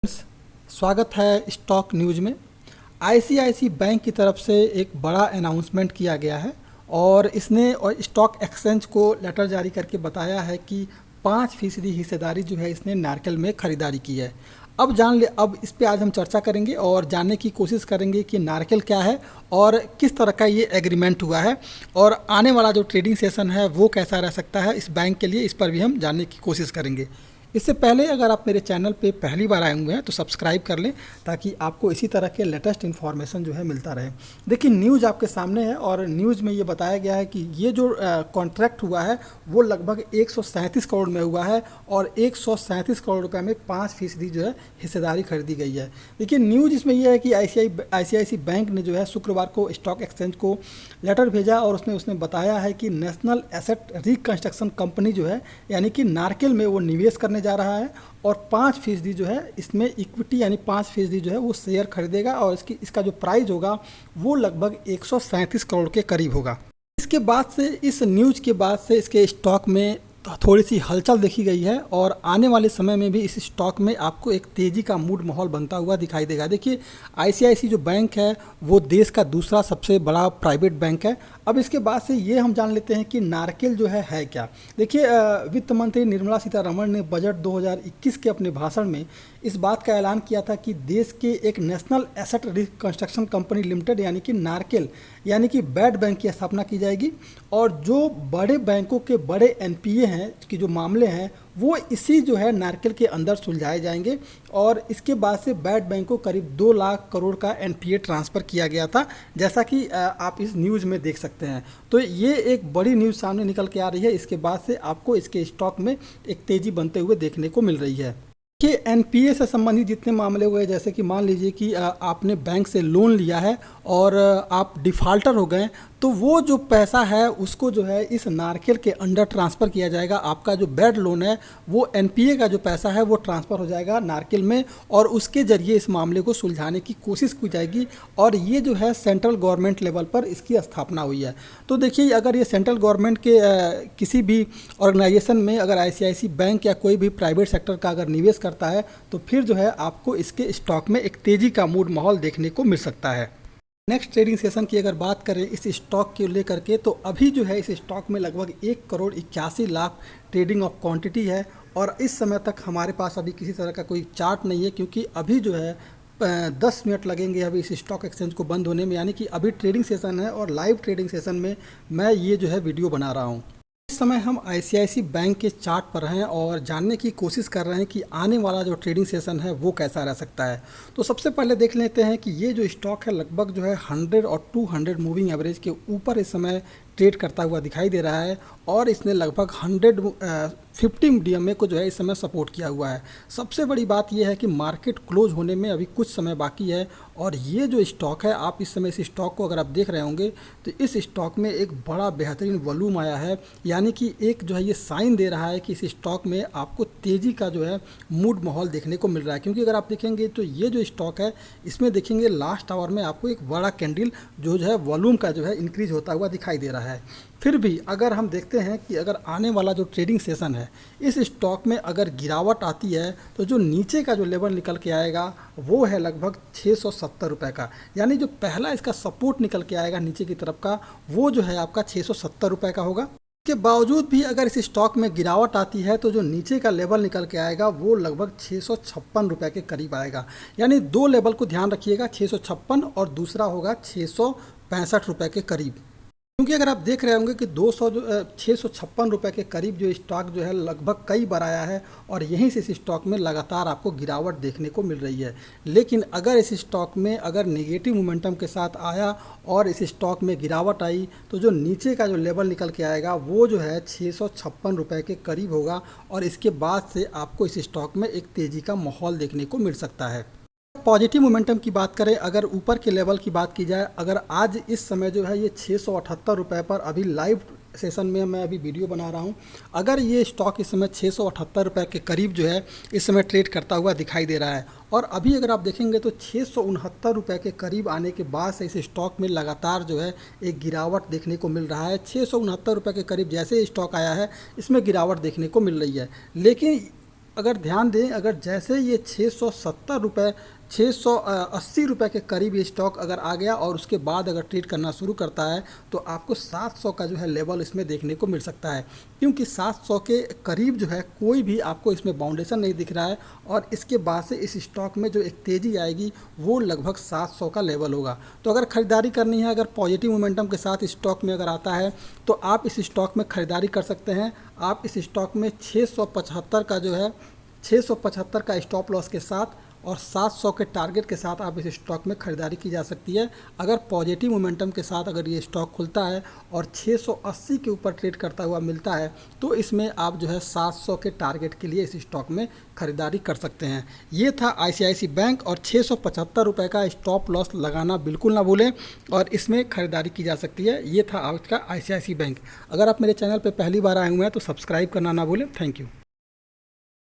स्वागत है stock news में। आईसीआईसी बैंक की तरफ से एक बड़ा अनाउंसमेंट किया गया है और इसने और स्टॉक एक्सचेंज को लेटर जारी करके बताया है कि 5% हिस्सेदारी जो है इसने नारकेल में ख़रीदारी की है। अब इस पे आज हम चर्चा करेंगे और जानने की कोशिश करेंगे कि नारकेल क्या है और किस तरह का ये एग्रीमेंट हुआ है और आने वाला जो ट्रेडिंग सेशन है वो कैसा रह सकता है इस बैंक के लिए, इस पर भी हम जानने की कोशिश करेंगे। इससे पहले अगर आप मेरे चैनल पे पहली बार आए हुए हैं तो सब्सक्राइब कर लें ताकि आपको इसी तरह के लेटेस्ट इन्फॉर्मेशन जो है मिलता रहे। देखिए न्यूज़ आपके सामने है और न्यूज़ में ये बताया गया है कि ये जो कॉन्ट्रैक्ट हुआ है वो लगभग 137 करोड़ में हुआ है और 137 करोड़ रुपए में 5% जो है हिस्सेदारी खरीदी गई है। देखिए न्यूज़ इसमें यह है कि आईसीआईसी बैंक ने जो है शुक्रवार को स्टॉक एक्सचेंज को लेटर भेजा और उसमें उसने बताया है कि नेशनल एसेट रिकंस्ट्रक्शन कंपनी जो है यानी कि नारकेल में वो निवेश करने जा रहा है और 5% जो है इसमें इक्विटी यानी 5% जो है वो शेयर खरीदेगा और इसका जो प्राइस होगा वो लगभग 137 करोड़ के करीब होगा। इसके बाद से इस न्यूज़ के बाद से इसके स्टॉक में थोड़ी सी हलचल देखी गई है और आने वाले समय में भी इस स्टॉक में आपको एक तेज़ी का मूड माहौल बनता हुआ दिखाई देगा। देखिए आईसीआईसी जो बैंक है वो देश का दूसरा सबसे बड़ा प्राइवेट बैंक है। अब इसके बाद से ये हम जान लेते हैं कि नारकेल जो है क्या। देखिए वित्त मंत्री निर्मला सीतारमण ने बजट 2021 के अपने भाषण में इस बात का ऐलान किया था कि देश के एक national asset reconstruction company limited यानी कि नारकेल यानी कि बैड बैंक की स्थापना की जाएगी और जो बड़े बैंकों के बड़े एनपीए हैं कि जो मामले हैं वो इसी जो है नारकेल के अंदर सुलझाए जाएंगे और इसके बाद से बैड बैंक को करीब 2 लाख करोड़ का एनपीए ट्रांसफ़र किया गया था, जैसा कि आप इस न्यूज़ में देख सकते हैं। तो ये एक बड़ी न्यूज़ सामने निकल के आ रही है। इसके बाद से आपको इसके स्टॉक में एक तेज़ी बनते हुए देखने को मिल रही है कि एनपीए से संबंधित जितने मामले हुए, जैसे कि मान लीजिए कि आपने बैंक से लोन लिया है और आप डिफ़ाल्टर हो गए तो वो जो पैसा है उसको जो है इस नारकेल के अंडर ट्रांसफ़र किया जाएगा। आपका जो बैड लोन है वो एनपीए का जो पैसा है वो ट्रांसफ़र हो जाएगा नारकेल में और उसके ज़रिए इस मामले को सुलझाने की कोशिश की जाएगी और ये जो है सेंट्रल गवर्नमेंट लेवल पर इसकी स्थापना हुई है। तो देखिए अगर ये सेंट्रल गवर्नमेंट के किसी भी ऑर्गेनाइजेशन में अगर आईसीआईसी बैंक या कोई भी प्राइवेट सेक्टर का अगर निवेश करता है तो फिर जो है आपको इसके स्टॉक में एक तेज़ी का मूड माहौल देखने को मिल सकता है। नेक्स्ट ट्रेडिंग सेशन की अगर बात करें इस स्टॉक के लेकर के तो अभी जो है इस स्टॉक में लगभग 1,81,00,000 ट्रेडिंग ऑफ क्वांटिटी है और इस समय तक हमारे पास अभी किसी तरह का कोई चार्ट नहीं है क्योंकि अभी जो है 10 मिनट लगेंगे अभी इस स्टॉक एक्सचेंज को बंद होने में, यानी कि अभी ट्रेडिंग सेशन है और लाइव ट्रेडिंग सेशन में मैं ये जो है वीडियो बना रहा हूँ। इस समय हम आईसीआईसी बैंक के चार्ट पर हैं और जानने की कोशिश कर रहे हैं कि आने वाला जो ट्रेडिंग सेशन है वो कैसा रह सकता है। तो सबसे पहले देख लेते हैं कि ये जो स्टॉक है लगभग जो है 100 और 200 मूविंग एवरेज के ऊपर इस समय ट्रेड करता हुआ दिखाई दे रहा है और इसने लगभग 150 डीएमए को जो है इस समय सपोर्ट किया हुआ है। सबसे बड़ी बात यह है कि मार्केट क्लोज होने में अभी कुछ समय बाकी है और ये जो स्टॉक है, आप इस समय इस स्टॉक को अगर आप देख रहे होंगे तो इस स्टॉक में एक बड़ा बेहतरीन वॉल्यूम आया है, यानी कि एक जो है ये साइन दे रहा है कि इस स्टॉक में आपको तेज़ी का जो है मूड माहौल देखने को मिल रहा है। क्योंकि अगर आप देखेंगे तो ये जो स्टॉक है इसमें देखेंगे लास्ट आवर में आपको एक बड़ा कैंडल जो है वॉल्यूम का जो है इंक्रीज होता हुआ दिखाई दे रहा है। फिर भी अगर हम देखते हैं कि अगर आने वाला जो ट्रेडिंग सेशन है इस स्टॉक में अगर गिरावट आती है तो जो नीचे का जो लेवल निकल के आएगा वो है लगभग 670 रुपये का, यानी जो पहला इसका सपोर्ट निकल के आएगा नीचे की तरफ का वो जो है आपका 670 रुपये का होगा। के बावजूद भी अगर इस स्टॉक में गिरावट आती है तो जो नीचे का लेवल निकल के आएगा वो लगभग 656 रुपये के करीब आएगा, यानी दो लेवल को ध्यान रखिएगा, 656 और दूसरा होगा 665 रुपये के करीब। क्योंकि अगर आप देख रहे होंगे कि 656 रुपये के करीब जो स्टॉक जो है लगभग कई बार आया है और यहीं से इस स्टॉक में लगातार आपको गिरावट देखने को मिल रही है। लेकिन अगर इस स्टॉक में अगर नेगेटिव मोमेंटम के साथ आया और इस स्टॉक में गिरावट आई तो जो नीचे का जो लेवल निकल के आएगा वो जो है 656 रुपये के करीब होगा और इसके बाद से आपको इस स्टॉक में एक तेज़ी का माहौल देखने को मिल सकता है। पॉजिटिव मोमेंटम की बात करें, अगर ऊपर के लेवल की बात की जाए, अगर आज इस समय जो है ये 678 रुपये पर अभी लाइव सेशन में मैं अभी वीडियो बना रहा हूँ, अगर ये स्टॉक इस समय 678 रुपये के करीब जो है इस समय ट्रेड करता हुआ दिखाई दे रहा है और अभी अगर आप देखेंगे तो 669 रुपये के करीब आने के बाद से इस स्टॉक में लगातार जो है एक गिरावट देखने को मिल रहा है। 669 रुपये के करीब जैसे स्टॉक आया है इसमें गिरावट देखने को मिल रही है, लेकिन अगर ध्यान दें, अगर जैसे ये 670 रुपये 680 रुपये के करीब ये स्टॉक अगर आ गया और उसके बाद अगर ट्रेड करना शुरू करता है तो आपको 700 का जो है लेवल इसमें देखने को मिल सकता है, क्योंकि 700 के करीब जो है कोई भी आपको इसमें बाउंडेशन नहीं दिख रहा है। और इसके बाद से इस स्टॉक में जो एक तेज़ी आएगी वो लगभग 700 का लेवल होगा। तो अगर ख़रीदारी करनी है, अगर पॉजिटिव मोमेंटम के साथ स्टॉक में अगर आता है तो आप इस स्टॉक में ख़रीदारी कर सकते हैं। आप इस स्टॉक में 675 का जो है 675 का स्टॉप लॉस के साथ और 700 के टारगेट के साथ आप इस स्टॉक में ख़रीदारी की जा सकती है। अगर पॉजिटिव मोमेंटम के साथ अगर ये स्टॉक खुलता है और 680 के ऊपर ट्रेड करता हुआ मिलता है तो इसमें आप जो है 700 के टारगेट के लिए इस स्टॉक में ख़रीदारी कर सकते हैं। ये था ICICI बैंक और 675 रुपये का स्टॉप लॉस लगाना बिल्कुल ना भूलें और इसमें ख़रीदारी की जा सकती है। ये था आज का ICICI बैंक। अगर आप मेरे चैनल पर पहली बार आए हुए हैं तो सब्सक्राइब करना ना भूलें। Thank you.